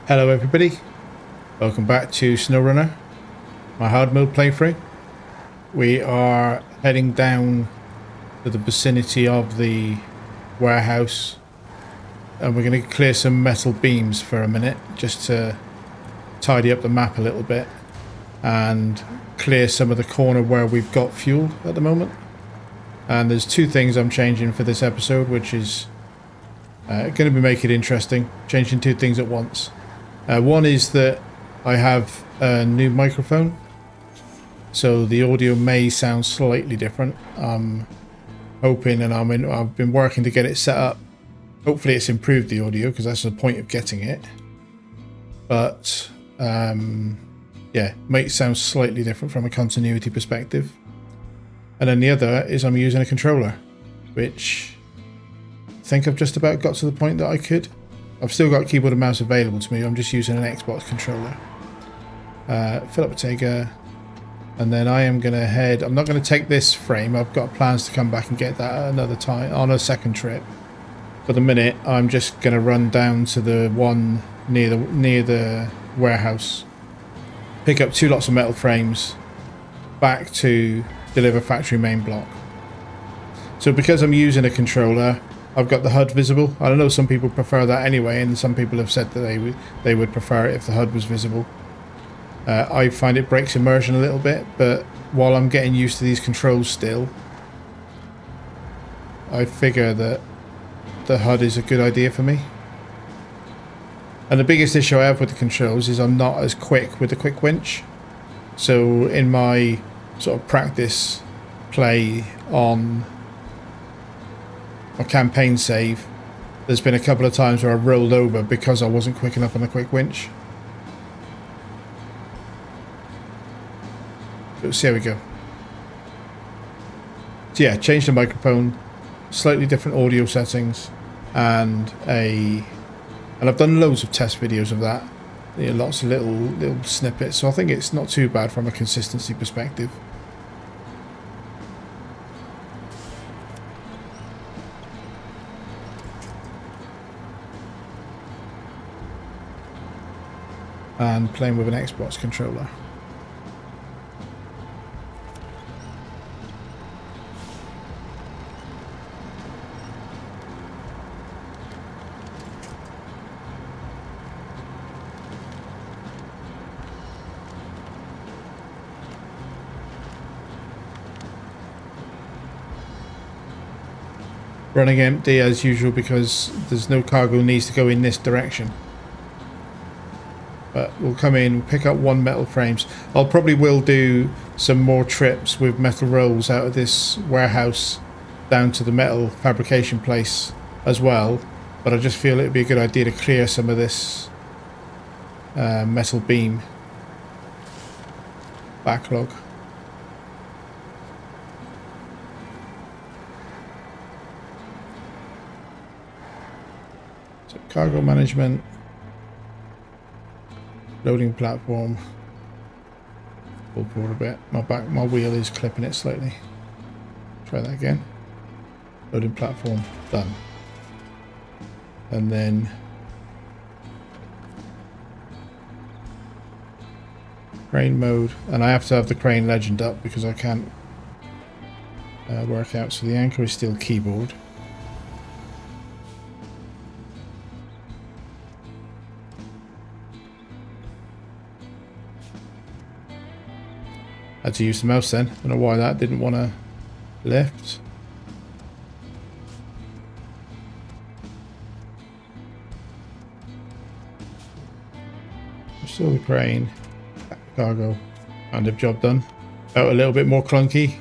Hello everybody, welcome back to SnowRunner, my hard mode playthrough. We are heading down to the vicinity of the warehouse and we're going to clear some metal beams for a minute just to tidy up the map a little bit and clear some of the corner where we've got fuel at the moment. And there's two things I'm changing for this episode, which is going to be making it interesting, changing two things at once. One is that I have a new microphone, so the audio may sound slightly different. I'm hoping, and I've been working to get it set up. Hopefully it's improved the audio, because that's the point of getting it. But yeah, might sound slightly different from a continuity perspective. And then the other is I'm using a controller, which I think I've just about got to the point that I could. I've still got keyboard and mouse available to me. I'm just using an Xbox controller. Fill up a Bottega, and then I am going to head. I'm not going to take this frame. I've got plans to come back and get that another time on a second trip. For the minute, I'm just going to run down to the one near the warehouse, pick up 2 lots of metal frames, back to deliver factory main block. So because I'm using a controller, I've got the HUD visible. I don't know, some people prefer that anyway, and some people have said that they would prefer it if the HUD was visible. I find it breaks immersion a little bit, but while I'm getting used to these controls still, I figure that the HUD is a good idea for me. And the biggest issue I have with the controls is I'm not as quick with the quick winch. So in my sort of practice play on my campaign save, there's been a couple of times where I've rolled over because I wasn't quick enough on the quick winch. So here we go. So yeah, changed the microphone, slightly different audio settings, and I've done loads of test videos of that. You know, lots of little snippets, so I think it's not too bad from a consistency perspective. And playing with an Xbox controller. Running empty as usual because there's no cargo needs to go in this direction. But we'll come in, pick up 1 metal frames. I'll probably will do some more trips with metal rolls out of this warehouse down to the metal fabrication place as well. But I just feel it'd be a good idea to clear some of this metal beam backlog. So cargo management. Loading platform. Pull forward a bit. My wheel is clipping it slightly. Try that again. Loading platform. Done. And then crane mode. And I have to have the crane legend up because I can't work out. So the anchor is still keyboard. Had to use the mouse then. Don't know why that didn't want to lift. Still the crane, cargo, kind of job done. Felt a little bit more clunky.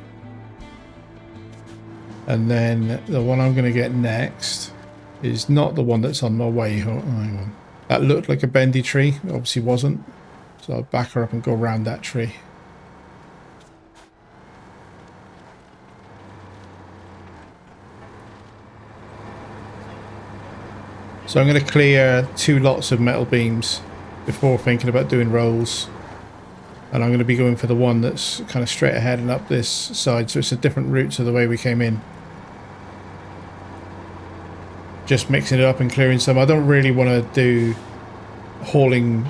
And then the one I'm going to get next is not the one that's on my way. Oh, hang on. That looked like a bendy tree. It obviously wasn't. So I'll back her up and go around that tree. So I'm going to clear 2 lots of metal beams before thinking about doing rolls. And I'm going to be going for the one that's kind of straight ahead and up this side. So it's a different route to the way we came in. Just mixing it up and clearing some. I don't really want to do hauling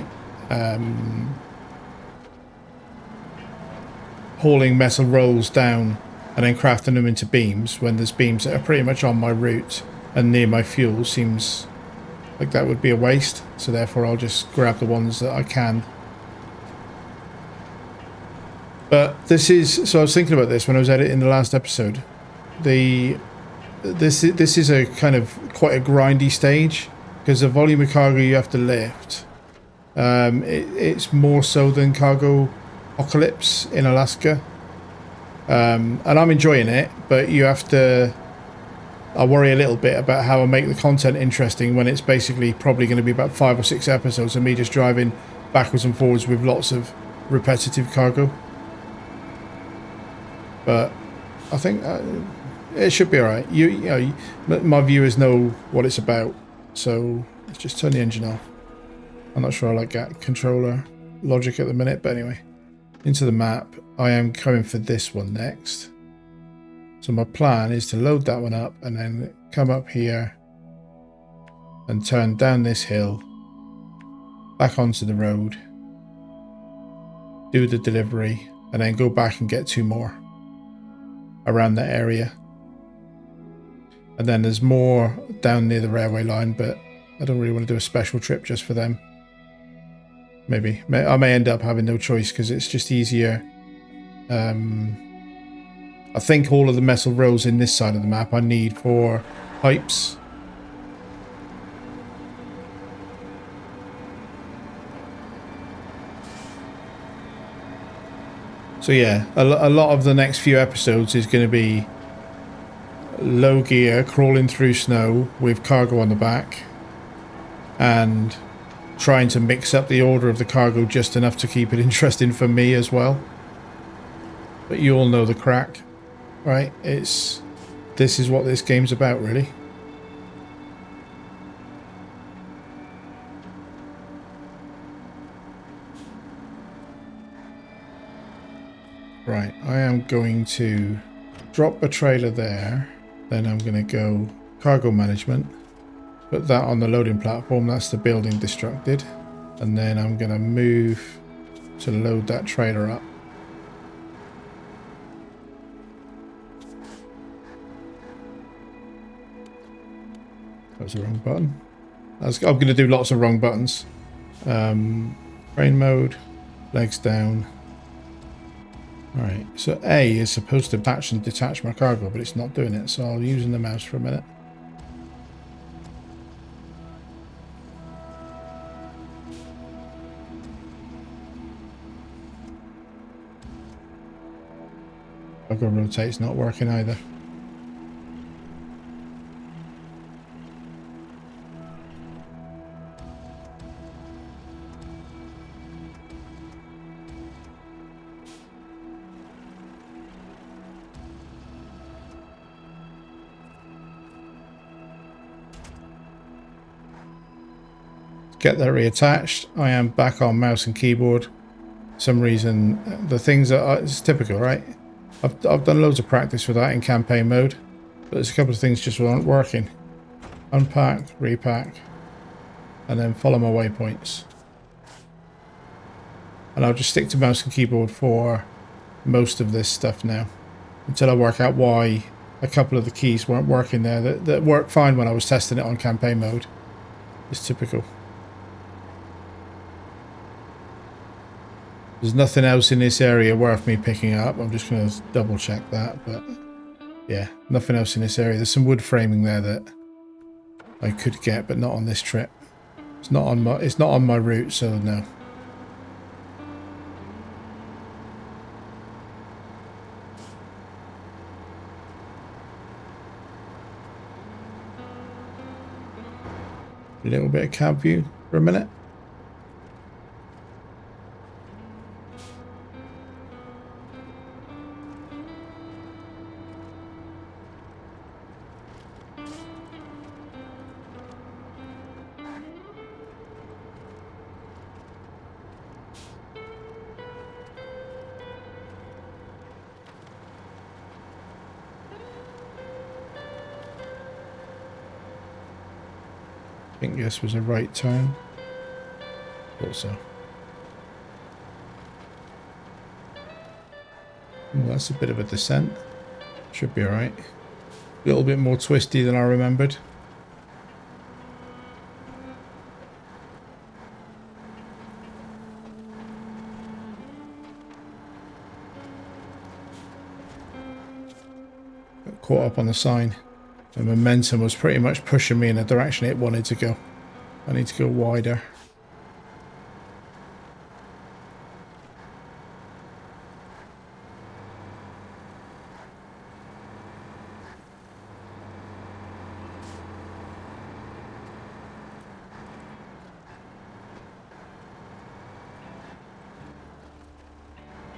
hauling metal rolls down and then crafting them into beams when there's beams that are pretty much on my route and near my fuel seems like that would be a waste. So therefore I'll just grab the ones that I can. But this is, so I was thinking about this when I was editing the last episode. This is a kind of quite a grindy stage because the volume of cargo you have to lift, it's more so than Cargo Apocalypse in Alaska. And I'm enjoying it, but you have to, I worry a little bit about how I make the content interesting when it's basically probably going to be about 5 or 6 episodes of me just driving backwards and forwards with lots of repetitive cargo. But I think it should be alright. You know, my viewers know what it's about, so let's just turn the engine off. I'm not sure I like that controller logic at the minute, but anyway. Into the map, I am coming for this one next. So my plan is to load that one up and then come up here and turn down this hill, back onto the road, do the delivery, and then go back and get 2 more around that area. And then there's more down near the railway line, but I don't really want to do a special trip just for them. Maybe I may end up having no choice because it's just easier. I think all of the metal rows in this side of the map I need for pipes. So yeah, a lot of the next few episodes is going to be low gear, crawling through snow with cargo on the back, and trying to mix up the order of the cargo just enough to keep it interesting for me as well. But you all know the crack, right? This is what this game's about, really. Right, I am going to drop a trailer there. Then I'm going to go cargo management. Put that on the loading platform. That's the building destructed. And then I'm going to move to load that trailer up. That was the wrong button. I'm going to do lots of wrong buttons. Crane mode, legs down. Alright, so A is supposed to attach and detach my cargo, but it's not doing it, so I'll use the mouse for a minute. Cargo rotate's not working either. Get that reattached. I am back on mouse and keyboard. For some reason, the things that it's typical, right? I've done loads of practice with that in campaign mode, but there's a couple of things just aren't working. Unpack, repack, and then follow my waypoints. And I'll just stick to mouse and keyboard for most of this stuff now, until I work out why a couple of the keys weren't working there that worked fine when I was testing it on campaign mode. It's typical. There's nothing else in this area worth me picking up. I'm just going to double check that, but yeah, nothing else in this area. There's some wood framing there that I could get, but not on this trip. It's not on my route, so no. A little bit of cab view for a minute. I think this was a right turn. Also. Well, that's a bit of a descent. Should be alright. A little bit more twisty than I remembered. Got caught up on the sign. The momentum was pretty much pushing me in the direction it wanted to go. I need to go wider.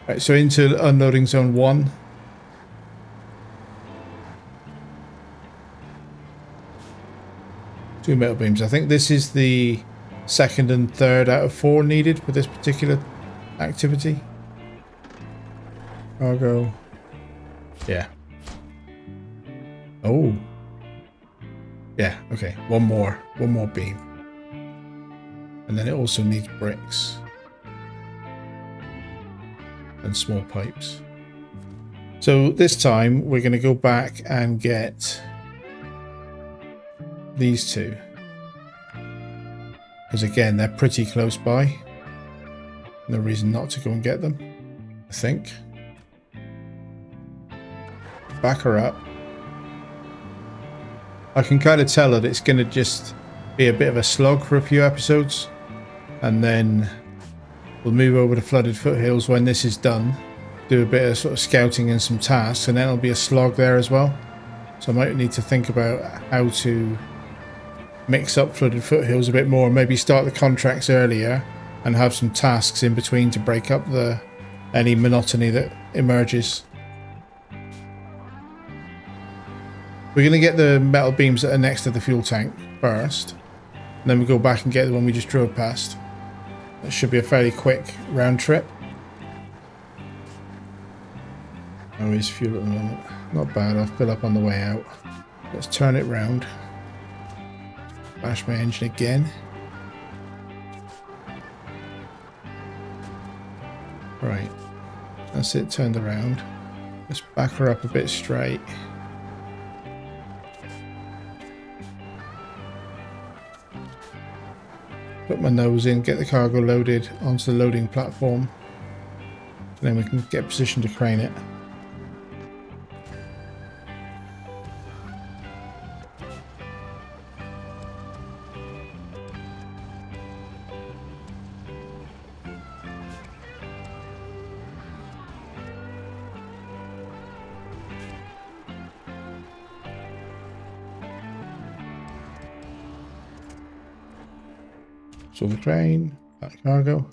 Right, so into unloading zone 1. Two metal beams. I think this is the second and third out of 4 needed for this particular activity. Cargo. Yeah. Oh. Yeah, okay. One more beam. And then it also needs bricks. And small pipes. So this time we're going to go back and get these two. Because again, they're pretty close by. No reason not to go and get them, I think. Back her up. I can kind of tell that it's going to just be a bit of a slog for a few episodes. And then we'll move over to Flooded Foothills when this is done. Do a bit of sort of scouting and some tasks, and then it'll be a slog there as well. So I might need to think about how to mix up Flooded Foothills a bit more, and maybe start the contracts earlier and have some tasks in between to break up any monotony that emerges. We're going to get the metal beams that are next to the fuel tank first, and then we go back and get the one we just drove past. That should be a fairly quick round trip. How is fuel at the moment? Not bad, I'll fill up on the way out. Let's turn it round. Bash my engine again. Right, that's it turned around. Let's back her up a bit straight. Put my nose in, get the cargo loaded onto the loading platform. And then we can get positioned to crane it. So the crane, that cargo.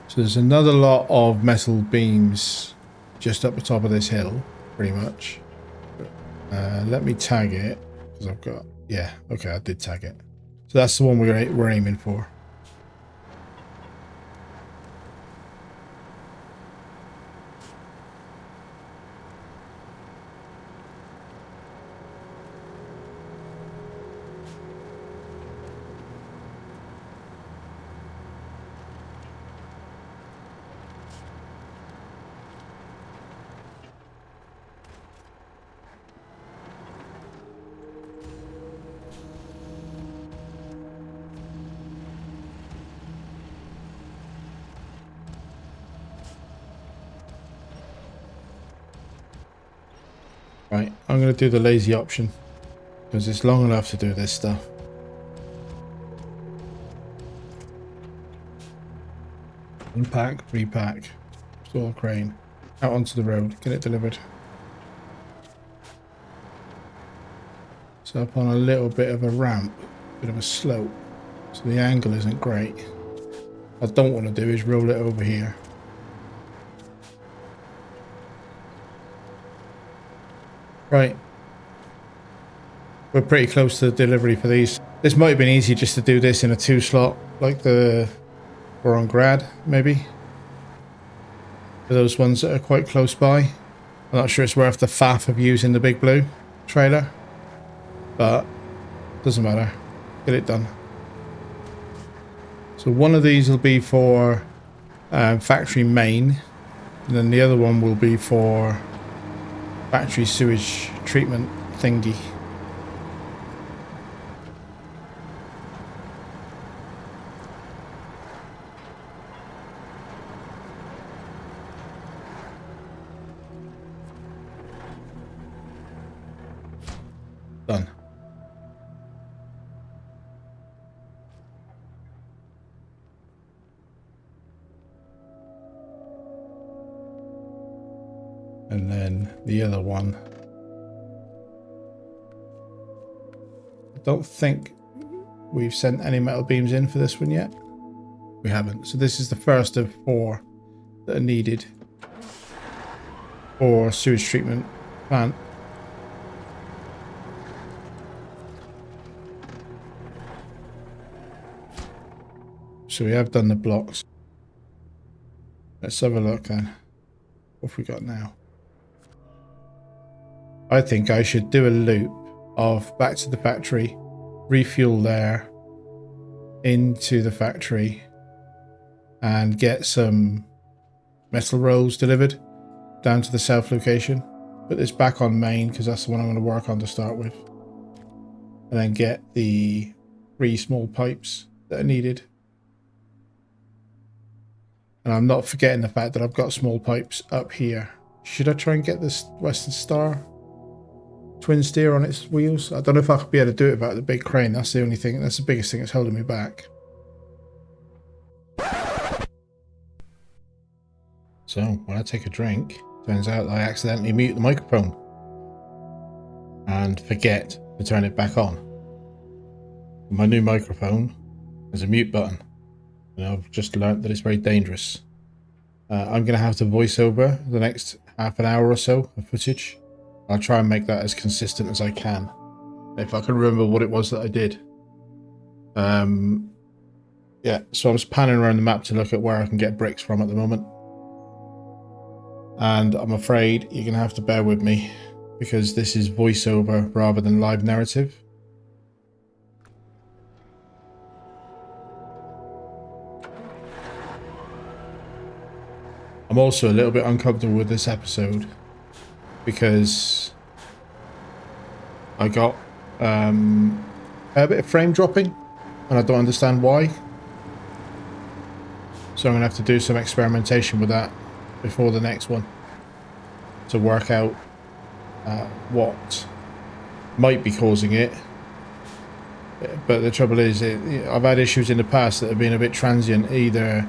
So there's another lot of metal beams just up the top of this hill, pretty much. Let me tag it, because I've got, yeah, okay, I did tag it. So that's the one we're aiming for. Right, I'm going to do the lazy option because it's long enough to do this stuff. Unpack, repack, store crane, out onto the road, get it delivered. So up on a little bit of a ramp, bit of a slope, so the angle isn't great. What I don't want to do is roll it over here. Right, we're pretty close to the delivery for these. This might have been easy just to do this in a 2 slot, like we're on Grad, maybe. for those ones that are quite close by. I'm not sure it's worth the faff of using the Big Blue trailer, but doesn't matter. Get it done. So one of these will be for factory main, and then the other one will be for factory sewage treatment thingy. Done. And then the other one. I don't think we've sent any metal beams in for this one yet. We haven't. So this is the first of 4 that are needed for sewage treatment plant. So we have done the blocks. Let's have a look then. What have we got now? I think I should do a loop of back to the factory, refuel there, into the factory, and get some metal rolls delivered down to the south location. Put this back on main because that's the one I'm going to work on to start with. And then get the 3 small pipes that are needed. And I'm not forgetting the fact that I've got small pipes up here. Should I try and get this Western Star twin steer on its wheels? I don't know if I could be able to do it without the big crane. That's the only thing. That's the biggest thing that's holding me back. So when I take a drink, turns out I accidentally mute the microphone and forget to turn it back on. My new microphone has a mute button, and I've just learned that it's very dangerous. I'm going to have to voice over the next half an hour or so of footage. I'll try and make that as consistent as I can, if I can remember what it was that I did. Yeah, so I'm just panning around the map to look at where I can get bricks from at the moment. And I'm afraid you're going to have to bear with me, because this is voiceover rather than live narrative. I'm also a little bit uncomfortable with this episode because I got a bit of frame dropping and I don't understand why. So I'm going to have to do some experimentation with that before the next one to work out what might be causing it. But the trouble is, I've had issues in the past that have been a bit transient. Either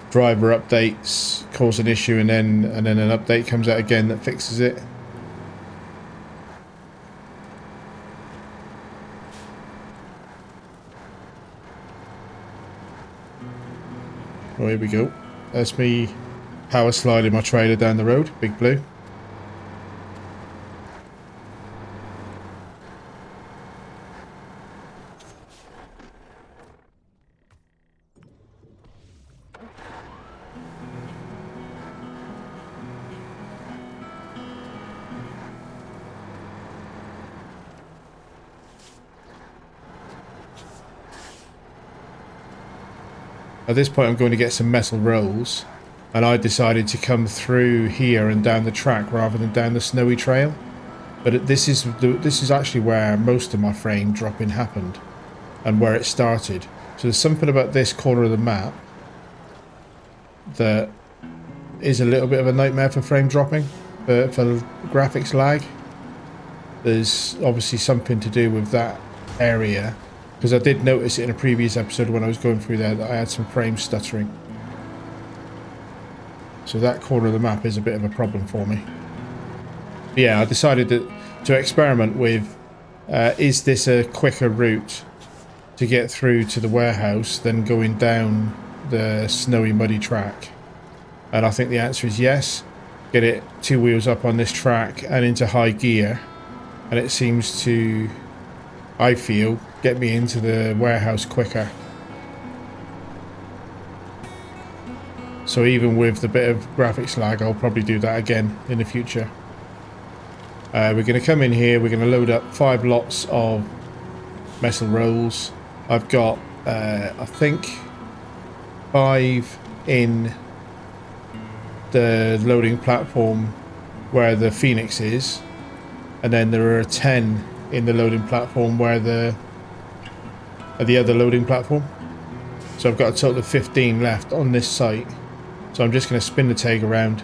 driver updates cause an issue and then an update comes out again that fixes it. Well, here we go. That's me power sliding my trailer down the road, Big Blue. At this point I'm going to get some metal rolls, and I decided to come through here and down the track rather than down the snowy trail. But this is actually where most of my frame dropping happened and where it started. So there's something about this corner of the map that is a little bit of a nightmare for frame dropping, for graphics lag. There's obviously something to do with that area, because I did notice it in a previous episode when I was going through there that I had some frame stuttering. So that corner of the map is a bit of a problem for me. But yeah, I decided to experiment with, is this a quicker route to get through to the warehouse than going down the snowy, muddy track? And I think the answer is yes. Get it 2 wheels up on this track and into high gear, and it seems to, I feel, get me into the warehouse quicker. So even with the bit of graphics lag, I'll probably do that again in the future. We're going to come in here, we're going to load up 5 lots of metal rolls. I've got, I think, 5 in the loading platform where the Phoenix is, and then there are 10 in the loading platform where the other loading platform. So I've got a total of 15 left on this site. So I'm just going to spin the tag around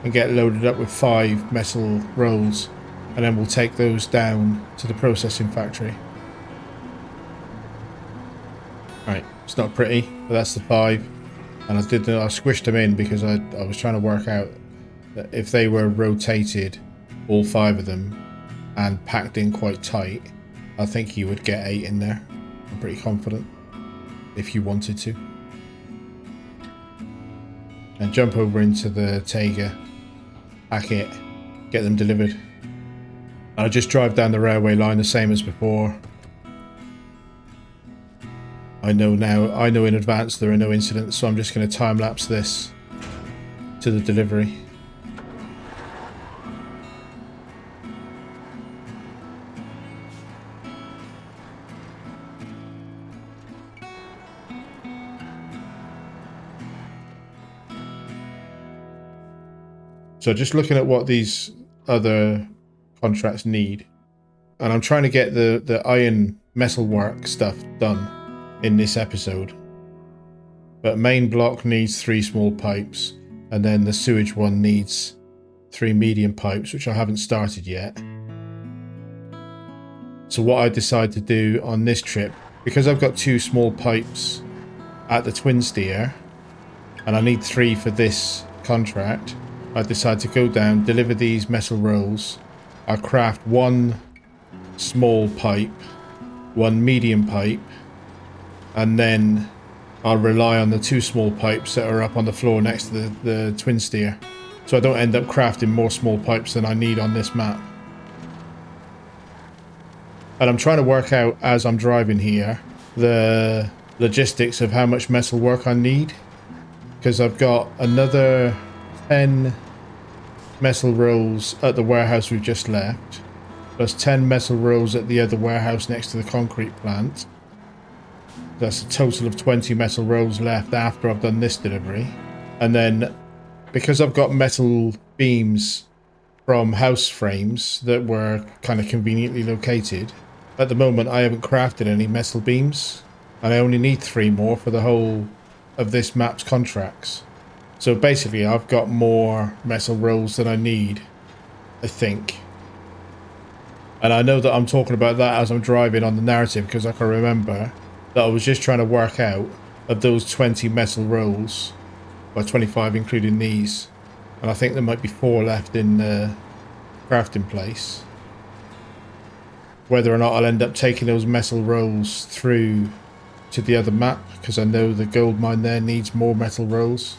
and get loaded up with 5 metal rolls, and then we'll take those down to the processing factory. Right, it's not pretty, but that's the 5. And I squished them in because I was trying to work out that if they were rotated, all 5 of them, and packed in quite tight, I think you would get 8 in there. I'm pretty confident, if you wanted to. And jump over into the Taiga, pack it, get them delivered. I'll just drive down the railway line the same as before. I know in advance there are no incidents, so I'm just going to time-lapse this to the delivery. So just looking at what these other contracts need, and I'm trying to get the iron metalwork stuff done in this episode. But main block needs 3 small pipes, and then the sewage one needs 3 medium pipes, which I haven't started yet. So what I decide to do on this trip, because I've got 2 small pipes at the twin steer, and I need 3 for this contract, I decide to go down, deliver these metal rolls. I craft 1 small pipe, 1 medium pipe, and then I'll rely on the 2 small pipes that are up on the floor next to the twin steer. So I don't end up crafting more small pipes than I need on this map. And I'm trying to work out, as I'm driving here, the logistics of how much metal work I need. Because I've got another 10 metal rolls at the warehouse we've just left, plus 10 metal rolls at the other warehouse next to the concrete plant. That's a total of 20 metal rolls left after I've done this delivery. And then, because I've got metal beams from house frames that were kind of conveniently located, at the moment I haven't crafted any metal beams, and I only need 3 more for the whole of this map's contracts. So basically I've got more metal rolls than I need, I think. And I know that I'm talking about that as I'm driving on the narrative, because I can remember that I was just trying to work out, of those 20 metal rolls, or 25 including these, and I think there might be 4 left in the crafting place, whether or not I'll end up taking those metal rolls through to the other map, because I know the gold mine there needs more metal rolls.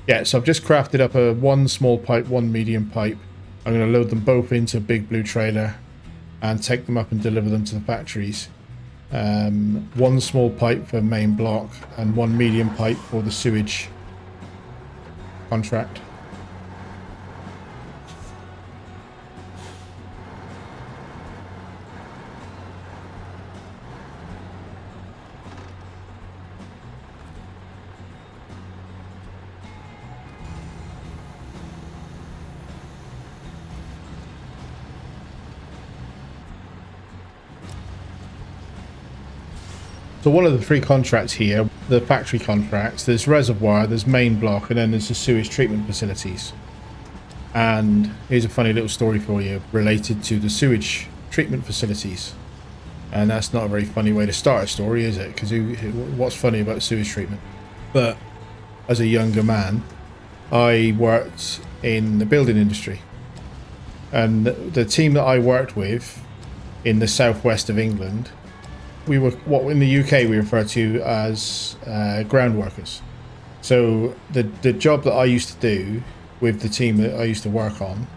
Yeah, so I've just crafted up a 1 small pipe, 1 medium pipe. I'm going to load them both into a big blue trailer and take them up and deliver them to the factories. 1 small pipe for main block and 1 medium pipe for the sewage contract. So one of the 3 contracts here, the factory contracts, there's reservoir, there's main block, and then there's the sewage treatment facilities. And here's a funny little story for you related to the sewage treatment facilities. And that's not a very funny way to start a story, is it? Because what's funny about sewage treatment? But as a younger man, I worked in the building industry. And the team that I worked with in the southwest of England, we were what in the UK we refer to as ground workers. So the job that I used to do with the team that I used to work on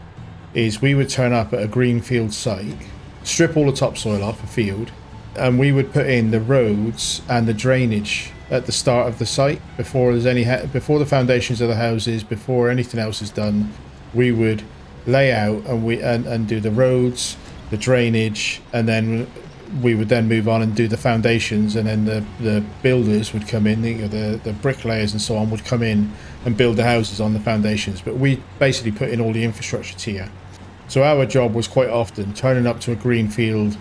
is we would turn up at a greenfield site, strip all the topsoil off a field, and we would put in the roads and the drainage at the start of the site before there's any before the foundations of the houses, before anything else is done. We would lay out and do the roads, the drainage, and then we would then move on and do the foundations, and then the builders would come in, the bricklayers and so on would come in and build the houses on the foundations. But we basically put in all the infrastructure tier. So our job was quite often turning up to a greenfield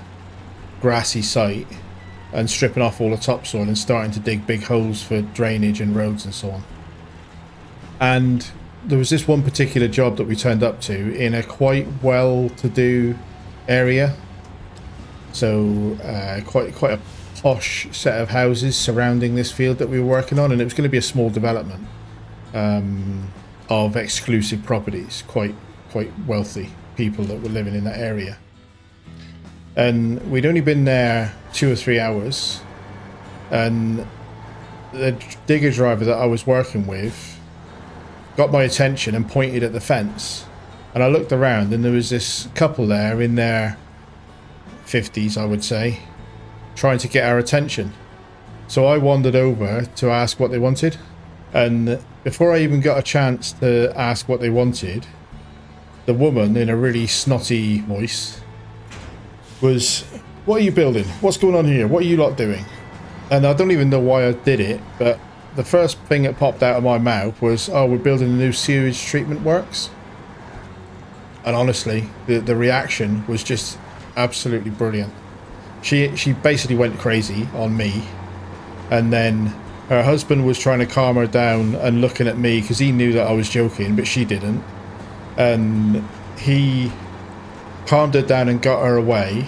grassy site and stripping off all the topsoil and starting to dig big holes for drainage and roads and so on. And there was this one particular job that we turned up to in a quite well-to-do area. So quite a posh set of houses surrounding this field that we were working on, and it was going to be a small development of exclusive properties, quite wealthy people that were living in that area. And we'd only been there 2 or 3 hours, and the digger driver that I was working with got my attention and pointed at the fence, and I looked around and there was this couple there in their 50s, I would say, trying to get our attention. So I wandered over to ask what they wanted, and before I even got a chance to ask what they wanted, the woman, in a really snotty voice, was, "What are you building? What's going on here? What are you lot doing?" And I don't even know why I did it, but the first thing that popped out of my mouth was, "Oh, we're building a new sewage treatment works." And honestly, the reaction was just absolutely brilliant. She basically went crazy on me, and then her husband was trying to calm her down and looking at me because he knew that I was joking, but she didn't. And he calmed her down and got her away.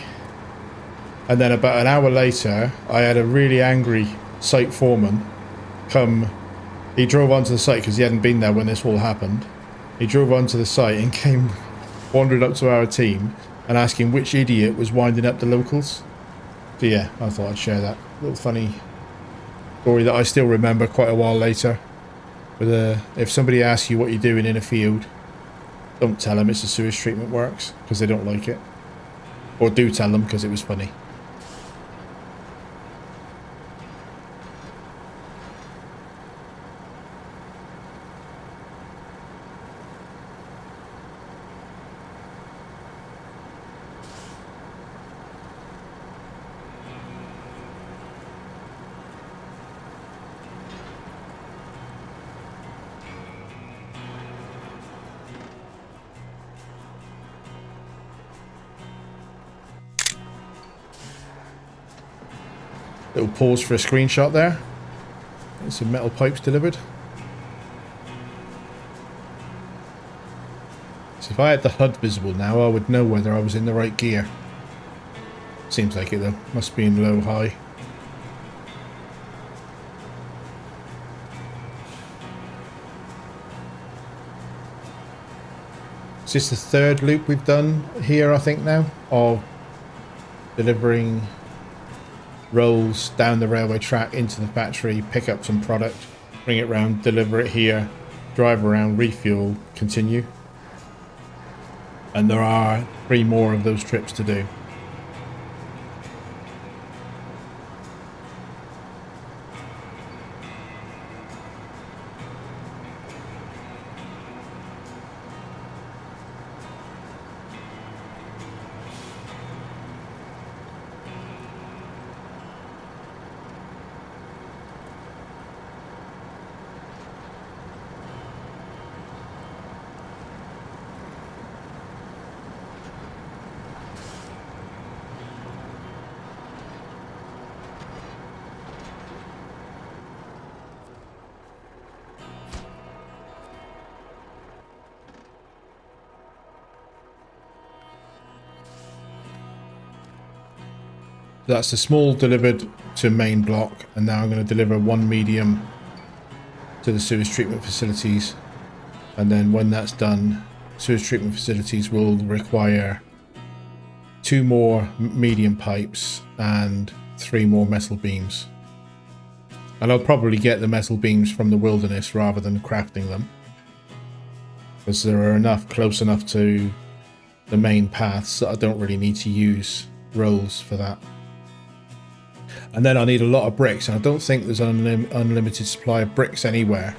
And then about an hour later, I had a really angry site foreman come. He drove onto the site because he hadn't been there when this all happened. He drove onto the site and wandered up to our team and asking which idiot was winding up the locals. So yeah, I thought I'd share that little funny story that I still remember quite a while later. But if somebody asks you what you're doing in a field, don't tell them it's the sewage treatment works, because they don't like it. Or do tell them, because it was funny. Little pause for a screenshot there. There's some metal pipes delivered. So if I had the HUD visible now, I would know whether I was in the right gear. Seems like it though. Must be in low, high. Is this the third loop we've done here, I think now, of delivering rolls down the railway track into the factory, pick up some product, bring it round, deliver it here, drive around, refuel, continue. And there are 3 more of those trips to do. That's the small delivered to main block, and now I'm going to deliver one medium to the sewage treatment facilities. And then when that's done, sewage treatment facilities will require 2 more medium pipes and 3 more metal beams. And I'll probably get the metal beams from the wilderness rather than crafting them, because there are enough close enough to the main paths that I don't really need to use rolls for that. And then I need a lot of bricks, and I don't think there's an unlimited supply of bricks anywhere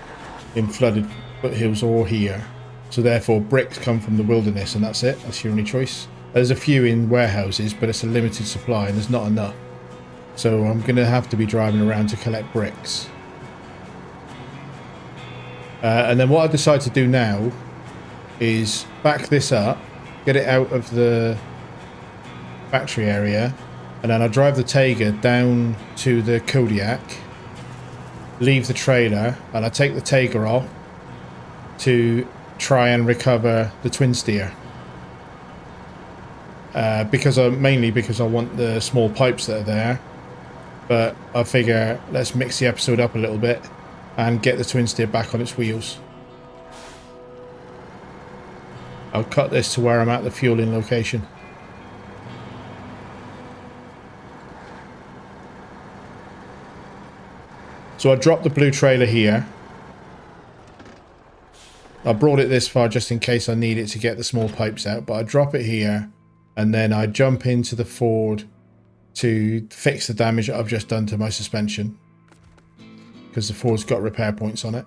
in flooded foothills or here. So therefore bricks come from the wilderness, and that's it. That's your only choice. There's a few in warehouses, but it's a limited supply and there's not enough. So I'm going to have to be driving around to collect bricks. And then what I decide to do now is back this up, get it out of the factory area, and then I drive the Taiga down to the Kodiak, leave the trailer, and I take the Taiga off to try and recover the twin steer. Mainly because I want the small pipes that are there, but I figure let's mix the episode up a little bit and get the twin steer back on its wheels. I'll cut this to where I'm at the fueling location. So I dropped the blue trailer here. I brought it this far just in case I need it to get the small pipes out, but I drop it here and then I jump into the Ford to fix the damage that I've just done to my suspension, because the Ford's got repair points on it.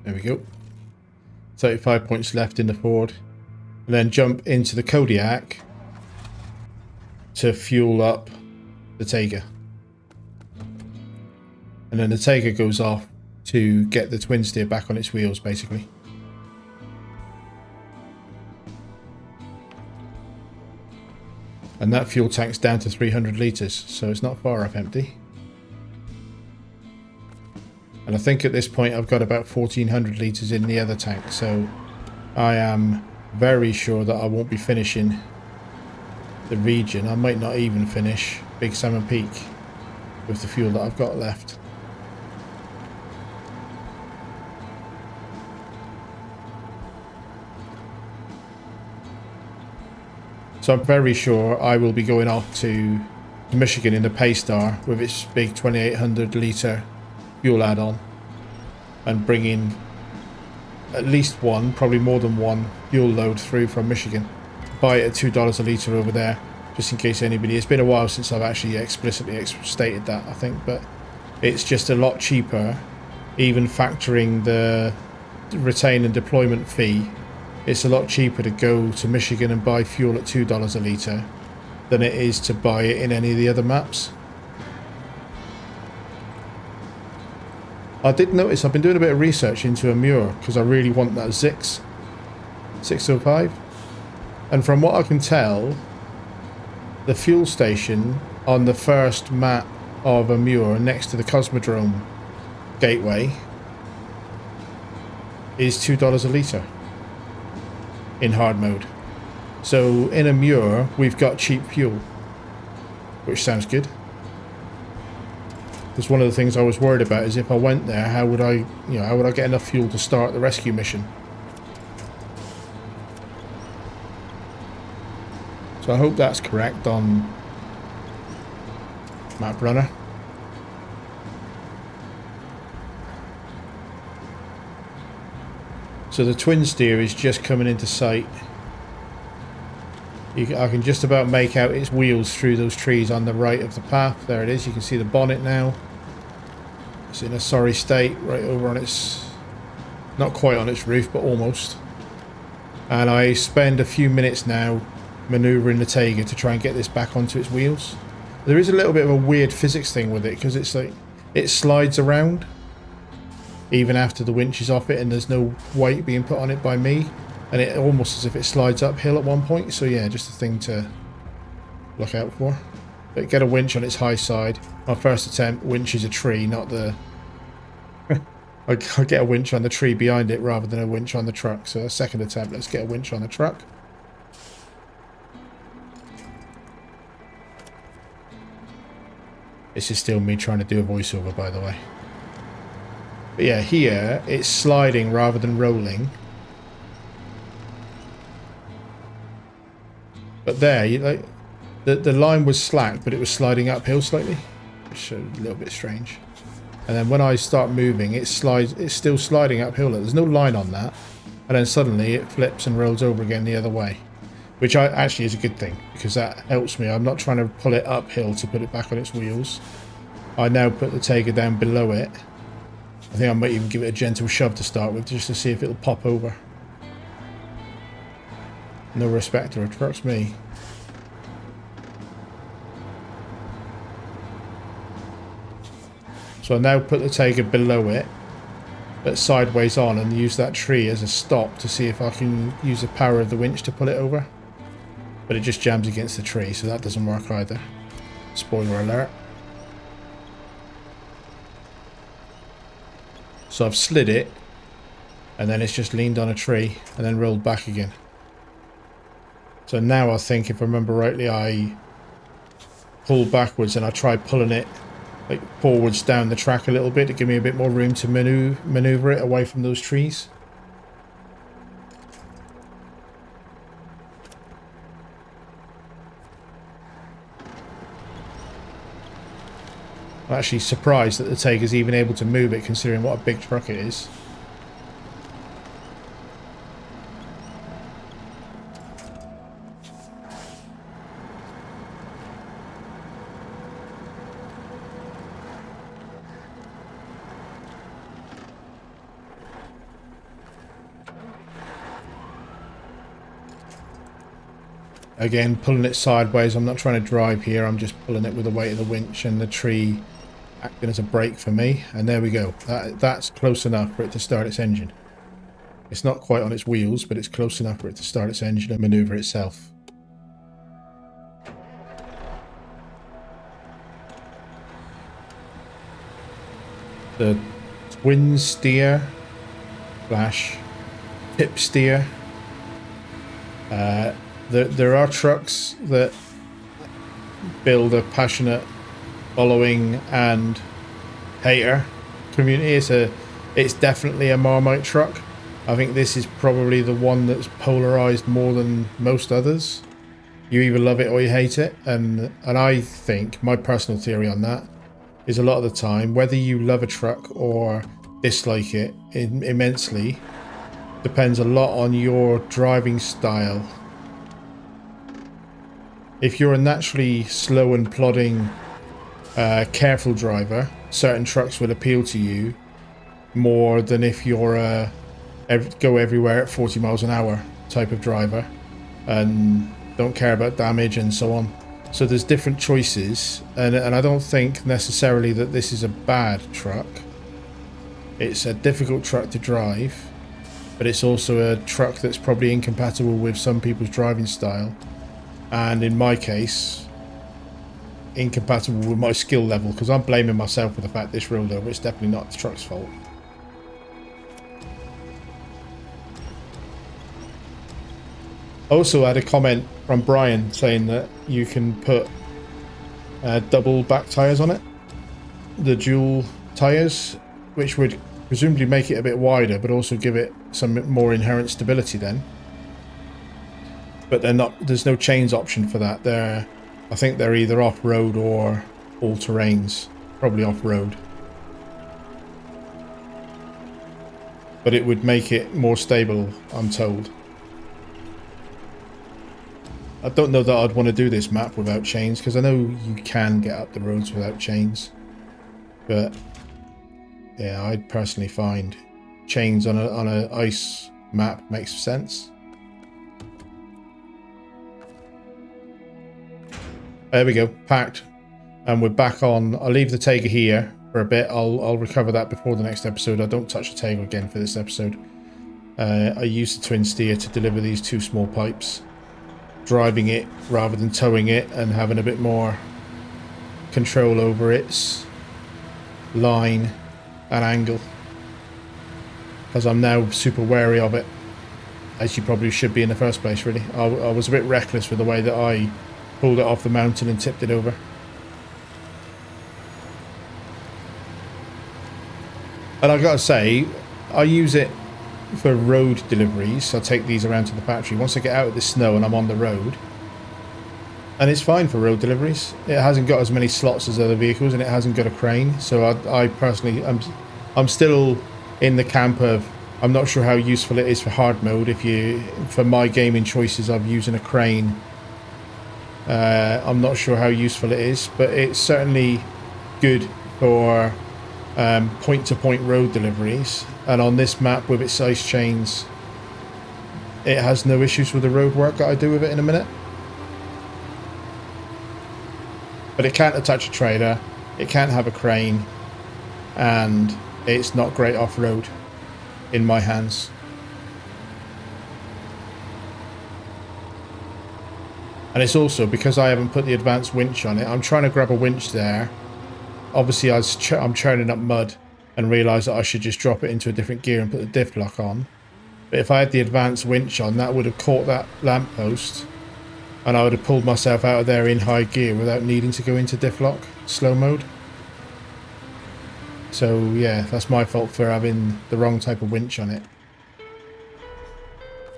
There we go. 35 points left in the Ford. And then jump into the Kodiak to fuel up the Taiga. And then the Taiga goes off to get the twin steer back on its wheels, basically. And that fuel tank's down to 300 litres, so it's not far off empty. And I think at this point I've got about 1400 litres in the other tank, so I am very sure that I won't be finishing the region. I might not even finish Big Salmon Peak with the fuel that I've got left. So I'm very sure I will be going off to Michigan in the Paystar with its big 2800 litre fuel add-on and bringing at least one, probably more than one, fuel load through from Michigan. Buy it at $2 a litre over there, just in case anybody... It's been a while since I've actually explicitly stated that, I think, but it's just a lot cheaper, even factoring the retain and deployment fee. It's a lot cheaper to go to Michigan and buy fuel at $2 a litre than it is to buy it in any of the other maps. I did notice I've been doing a bit of research into a Muir because I really want that Zix 605, and from what I can tell, the fuel station on the first map of a Muir next to the Cosmodrome gateway is $2 a litre in hard mode. So in a Muir we've got cheap fuel, which sounds good. Because one of the things I was worried about is if I went there, how would I get enough fuel to start the rescue mission? So I hope that's correct on Map Runner. So the twin steer is just coming into sight. I can just about make out its wheels through those trees on the right of the path. There it is. You can see the bonnet now. It's in a sorry state right over on its... not quite on its roof, but almost. And I spend a few minutes now manoeuvring the Taiga to try and get this back onto its wheels. There is a little bit of a weird physics thing with it, because it's like it slides around even after the winch is off it and there's no weight being put on it by me. And it almost as if it slides uphill at one point. So yeah, just a thing to look out for. But get a winch on its high side. My first attempt, winch is a tree, not the I get a winch on the tree behind it rather than a winch on the truck. So a second attempt, let's get a winch on the truck. This is still me trying to do a voiceover, by the way. But yeah, here it's sliding rather than rolling. But there, you like the line was slack, but it was sliding uphill slightly, which is a little bit strange. And then when I start moving, it's still sliding uphill. There's no line on that, and then suddenly it flips and rolls over again the other way, which actually is a good thing because that helps me. I'm not trying to pull it uphill to put it back on its wheels. I now put the Tayga down below it. I think I might even give it a gentle shove to start with, just to see if it'll pop over. No respecter, it trucks me. So I now put the Tayga below it, but sideways on, and use that tree as a stop to see if I can use the power of the winch to pull it over. But it just jams against the tree, so that doesn't work either. Spoiler alert. So I've slid it, and then it's just leaned on a tree, and then rolled back again. So now I think, if I remember rightly, I pull backwards and I try pulling it like forwards down the track a little bit to give me a bit more room to maneuver it away from those trees. I'm actually surprised that the Tayga's even able to move it, considering what a big truck it is. Again, pulling it sideways. I'm not trying to drive here. I'm just pulling it with the weight of the winch and the tree acting as a brake for me. And there we go. That's close enough for it to start its engine. It's not quite on its wheels, but it's close enough for it to start its engine and maneuver itself. The twin steer slash tip steer. There are trucks that build a passionate following and hater community. It's definitely a Marmite truck. I think this is probably the one that's polarized more than most others. You either love it or you hate it, and I think my personal theory on that is a lot of the time, whether you love a truck or dislike it immensely, depends a lot on your driving style. If you're a naturally slow and plodding, careful driver, certain trucks will appeal to you more than if you're a go everywhere at 40 miles an hour type of driver and don't care about damage and so on. So there's different choices, and I don't think necessarily that this is a bad truck. It's a difficult truck to drive, but it's also a truck that's probably incompatible with some people's driving style. And in my case, incompatible with my skill level, because I'm blaming myself for the fact this rolled over. It's definitely not the truck's fault. Also had a comment from Brian saying that you can put double back tyres on it, the dual tyres, which would presumably make it a bit wider, but also give it some more inherent stability then. But they're not. There's no chains option for that. I think they're either off-road or all-terrains. Probably off-road. But it would make it more stable, I'm told. I don't know that I'd want to do this map without chains, because I know you can get up the roads without chains. But yeah, I'd personally find chains on a ice map makes sense. There we go, packed, and we're back on. I'll leave the Tayga here for a bit. I'll recover that before the next episode. I don't touch the Tayga again for this episode. I used the twin steer to deliver these two small pipes, driving it rather than towing it and having a bit more control over its line and angle. because I'm now super wary of it, as you probably should be in the first place, really. I was a bit reckless with the way that I pulled it off the mountain and tipped it over. And I gotta say, I use it for road deliveries. I take these around to the factory once I get out of the snow and I'm on the road. And it's fine for road deliveries. It hasn't got as many slots as other vehicles, and it hasn't got a crane. So I personally, I'm still in the camp of, I'm not sure how useful it is for hard mode. For my gaming choices, I'm using a crane. I'm not sure how useful it is, but it's certainly good for point-to-point road deliveries. And on this map with its ice chains, it has no issues with the road work that I do with it in a minute. But it can't attach a trailer, it can't have a crane, and it's not great off-road in my hands. And it's also, because I haven't put the advanced winch on it, I'm trying to grab a winch there. Obviously I'm churning up mud and realise that I should just drop it into a different gear and put the diff lock on. But if I had the advanced winch on, that would have caught that lamppost, and I would have pulled myself out of there in high gear without needing to go into diff lock, slow mode. So yeah, that's my fault for having the wrong type of winch on it.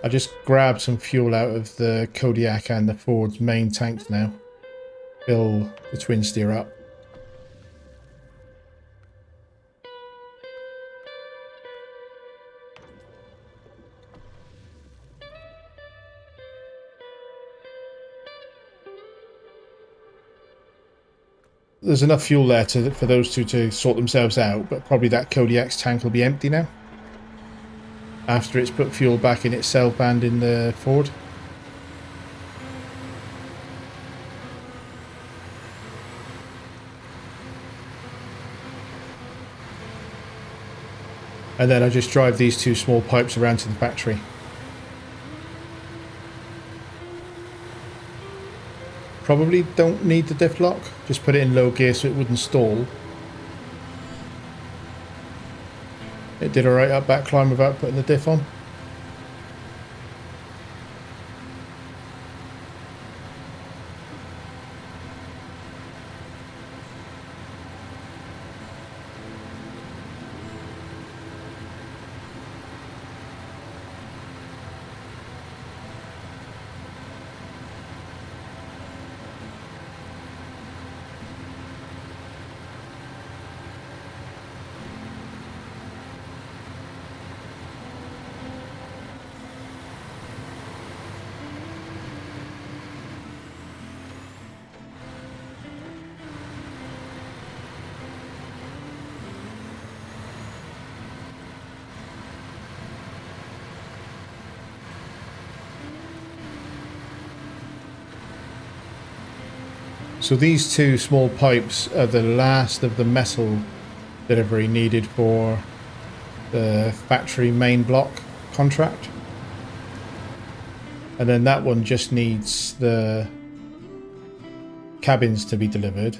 I just grabbed some fuel out of the Kodiak and the Ford's main tanks now. Fill the twin steer up. There's enough fuel there for those two to sort themselves out, but probably that Kodiak's tank will be empty now, after it's put fuel back in itself and in the Ford. And then I just drive these two small pipes around to the factory. Probably don't need the diff lock, just put it in low gear so it wouldn't stall. It did alright up that climb without putting the diff on. So these two small pipes are the last of the metal delivery needed for the factory main block contract. And then that one just needs the cabins to be delivered.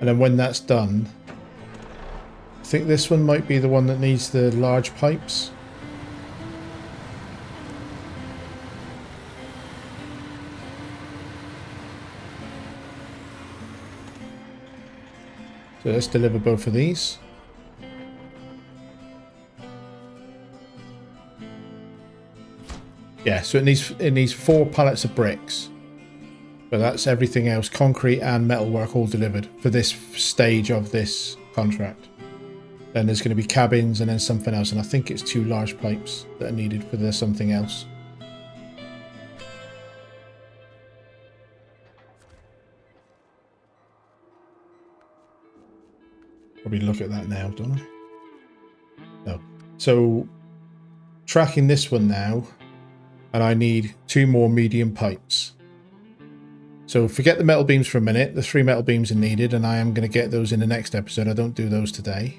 And then when that's done, I think this one might be the one that needs the large pipes. So let's deliver both of these. Yeah, so it needs 4 pallets of bricks. But that's everything else, concrete and metalwork all delivered for this stage of this contract. Then there's going to be cabins and then something else, and I think it's 2 large pipes that are needed for the something else. Probably look at that now, don't I? No. So tracking this one now, and I need 2 more medium pipes. So forget the metal beams for a minute. The 3 metal beams are needed, and I am going to get those in the next episode. I don't do those today.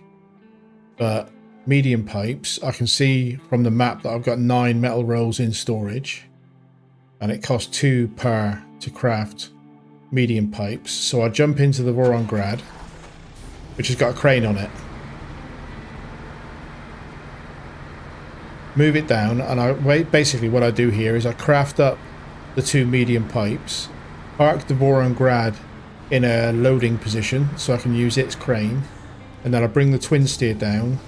But medium pipes, I can see from the map that I've got 9 metal rolls in storage, and it costs 2 per to craft medium pipes. So I jump into the Vorongrad, which has got a crane on it. Move it down, and basically what I do here is I craft up the 2 medium pipes, park the Voron Grad in a loading position so I can use its crane, and then I bring the twin steer down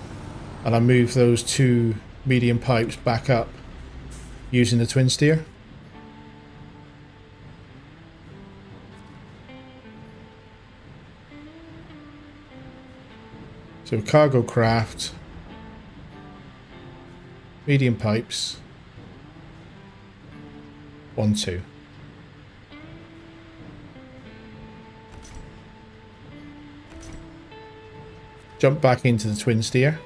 and I move those 2 medium pipes back up using the twin steer. So cargo craft, medium pipes, 1, 2. Jump back into the twin steer.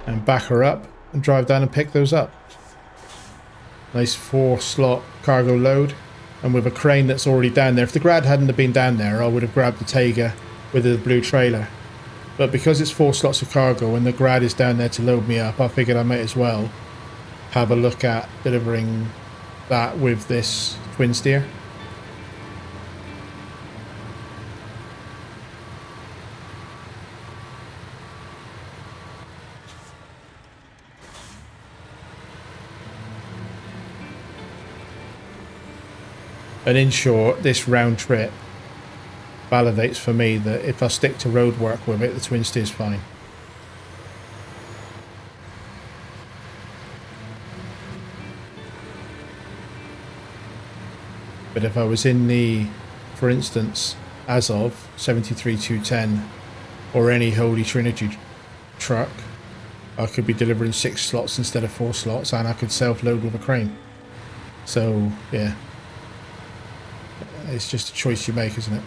And back her up and drive down and pick those up. Nice 4-slot cargo load, and with a crane that's already down there. If the Grad hadn't have been down there, I would have grabbed the Taiga with the blue trailer. But because it's 4 slots of cargo and the Grad is down there to load me up, I figured I might as well have a look at delivering that with this twin steer. And in short, this round trip validates for me that if I stick to road work with it, the twin steer's fine. But if I was in the, for instance, as of 73-210 or any Holy Trinity truck, I could be delivering 6 slots instead of 4 slots, and I could self-load with a crane. So, yeah. It's just a choice you make, isn't it?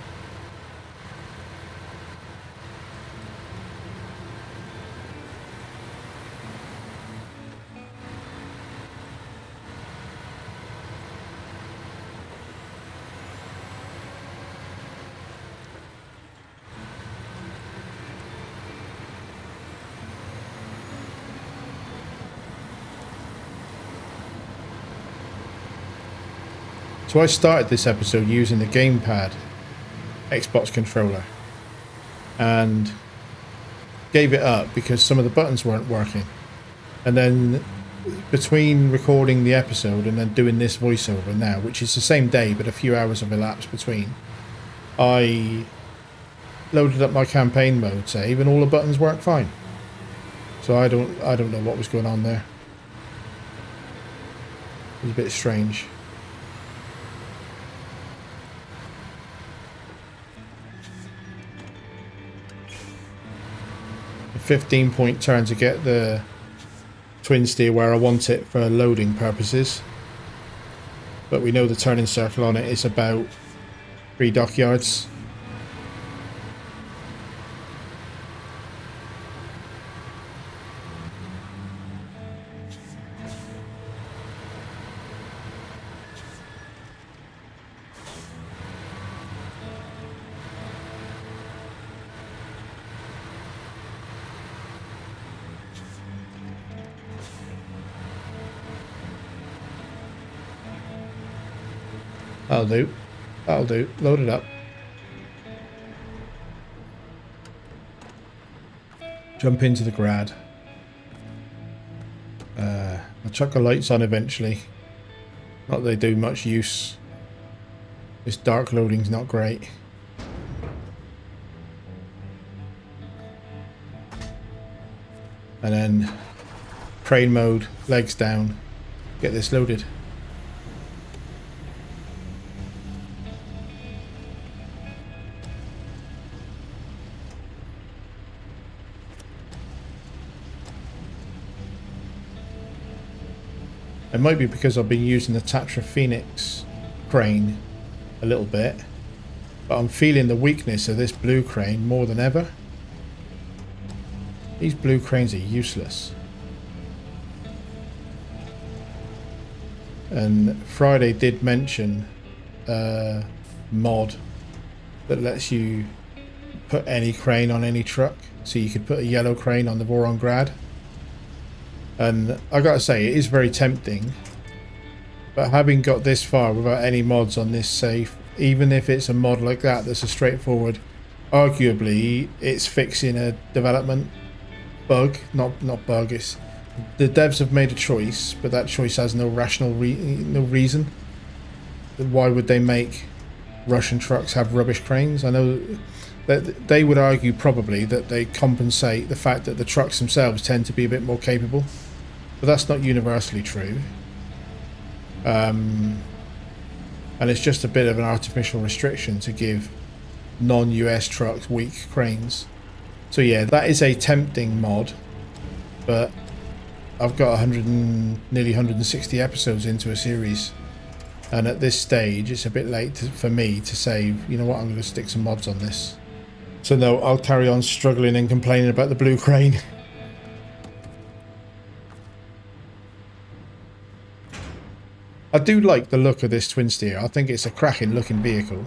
So I started this episode using the gamepad Xbox controller and gave it up because some of the buttons weren't working. And then between recording the episode and then doing this voiceover now, which is the same day but a few hours have elapsed between, I loaded up my campaign mode save and all the buttons work fine. So I don't know what was going on there. It was a bit strange. A 15-point turn to get the twin steer where I want it for loading purposes. But we know the turning circle on it is about 3 dockyards. That'll do. That'll do. Load it up. Jump into the Grad. I'll chuck the lights on eventually. Not that they do much use. This dark loading's not great. And then crane mode, legs down, get this loaded. It might be because I've been using the Tatra Phoenix crane a little bit, but I'm feeling the weakness of this blue crane more than ever. These blue cranes are useless. And Friday did mention a mod that lets you put any crane on any truck. So you could put a yellow crane on the Voron Grad. And I gotta say, it is very tempting. But having got this far without any mods on this safe, even if it's a mod like that that's a straightforward, arguably it's fixing a development bug, not bug. It's the devs have made a choice, but that choice has no rational no reason. Why would they make Russian trucks have rubbish cranes? I know that they would argue probably that they compensate the fact that the trucks themselves tend to be a bit more capable, but that's not universally true. And it's just a bit of an artificial restriction to give non-US trucks weak cranes. So yeah, that is a tempting mod, but I've got nearly 160 episodes into a series, and at this stage it's a bit late for me to say, you know what, I'm going to stick some mods on this. So no, I'll carry on struggling and complaining about the blue crane. I do like the look of this twin steer. I think it's a cracking looking vehicle,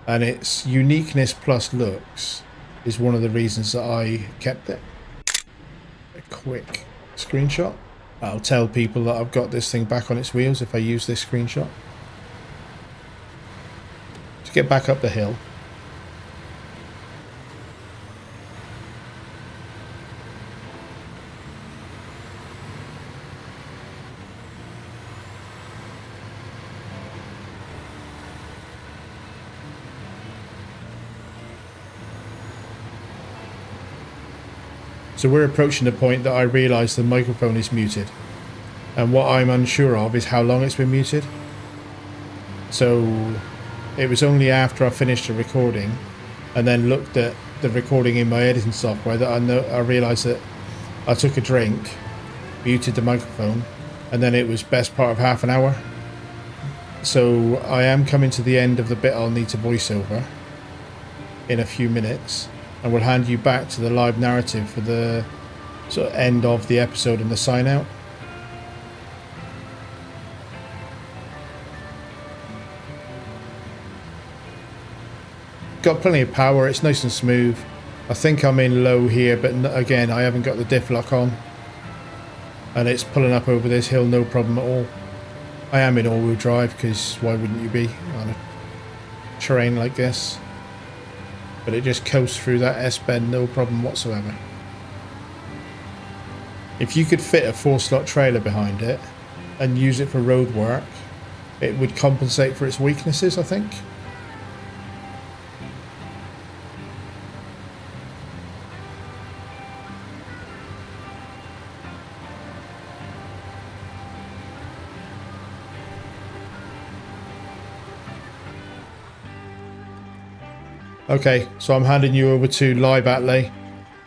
and its uniqueness plus looks is one of the reasons that I kept it. A quick screenshot. I'll tell people that I've got this thing back on its wheels if I use this screenshot. To get back up the hill. So we're approaching the point that I realise the microphone is muted. And what I'm unsure of is how long it's been muted. So it was only after I finished the recording and then looked at the recording in my editing software that I realised that I took a drink, muted the microphone, and then it was best part of half an hour. So I am coming to the end of the bit I'll need to voice over in a few minutes. And we'll hand you back to the live narrative for the sort of end of the episode and the sign out. Got plenty of power, it's nice and smooth. I think I'm in low here, but again, I haven't got the diff lock on. And it's pulling up over this hill, no problem at all. I am in all-wheel drive, because why wouldn't you be on a terrain like this? But it just coasts through that S-bend, no problem whatsoever. If you could fit a 4-slot trailer behind it and use it for road work, it would compensate for its weaknesses, I think. Okay, so I'm handing you over to live Atley.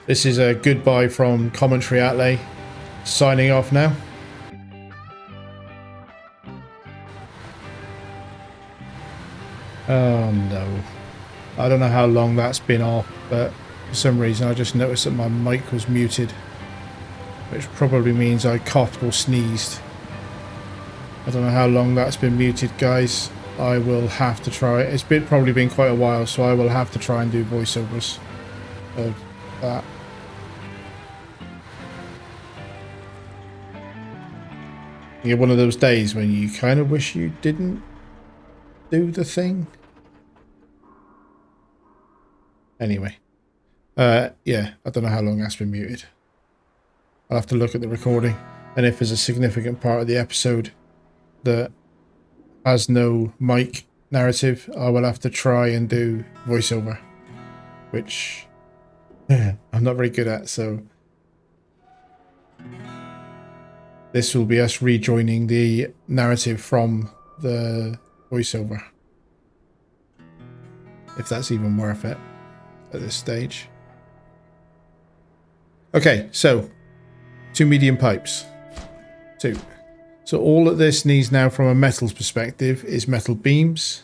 This is a goodbye from commentary Atley. Signing off now. Oh no. I don't know how long that's been off, but for some reason I just noticed that my mic was muted, which probably means I coughed or sneezed. I don't know how long that's been muted, guys. I will have to try. It's probably been quite a while, so I will have to try and do voiceovers of that. You get one of those days when you kind of wish you didn't do the thing. Anyway, yeah, I don't know how long that's been muted. I'll have to look at the recording, and if there's a significant part of the episode that has no mic narrative, I will have to try and do voiceover, which I'm not very good at, so this will be us rejoining the narrative from the voiceover, if that's even worth it at this stage. Okay, so 2 medium pipes. 2. So all that this needs now from a metals perspective is metal beams,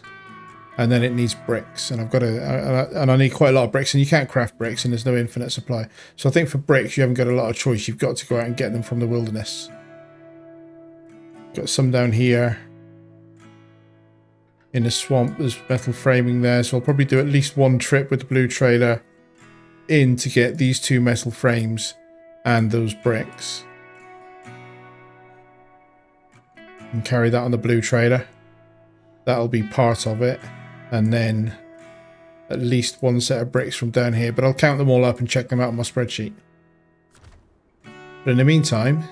and then it needs bricks. And I need quite a lot of bricks, and you can't craft bricks, and there's no infinite supply. So I think for bricks, you haven't got a lot of choice. You've got to go out and get them from the wilderness. Got some down here in the swamp. There's metal framing there, so I'll probably do at least one trip with the blue trailer in to get these 2 metal frames and those bricks. and carry that on the blue trailer. That'll be part of it. And then at least one set of bricks from down here, but I'll count them all up and check them out on my spreadsheet. But in the meantime,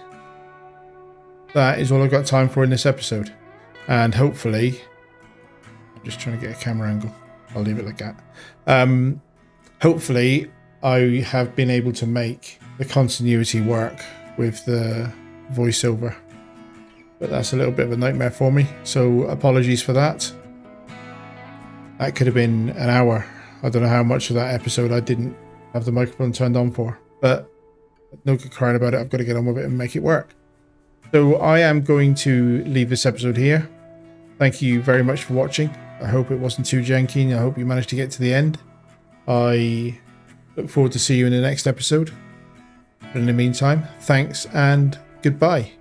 that is all I've got time for in this episode. And hopefully, I'm just trying to get a camera angle. I'll leave it like that. Hopefully, I have been able to make the continuity work with the voiceover. But that's a little bit of a nightmare for me. So apologies for that. That could have been an hour. I don't know how much of that episode I didn't have the microphone turned on for. But no good crying about it. I've got to get on with it and make it work. So I am going to leave this episode here. Thank you very much for watching. I hope it wasn't too janky. I hope you managed to get to the end. I look forward to see you in the next episode. But in the meantime, thanks and goodbye.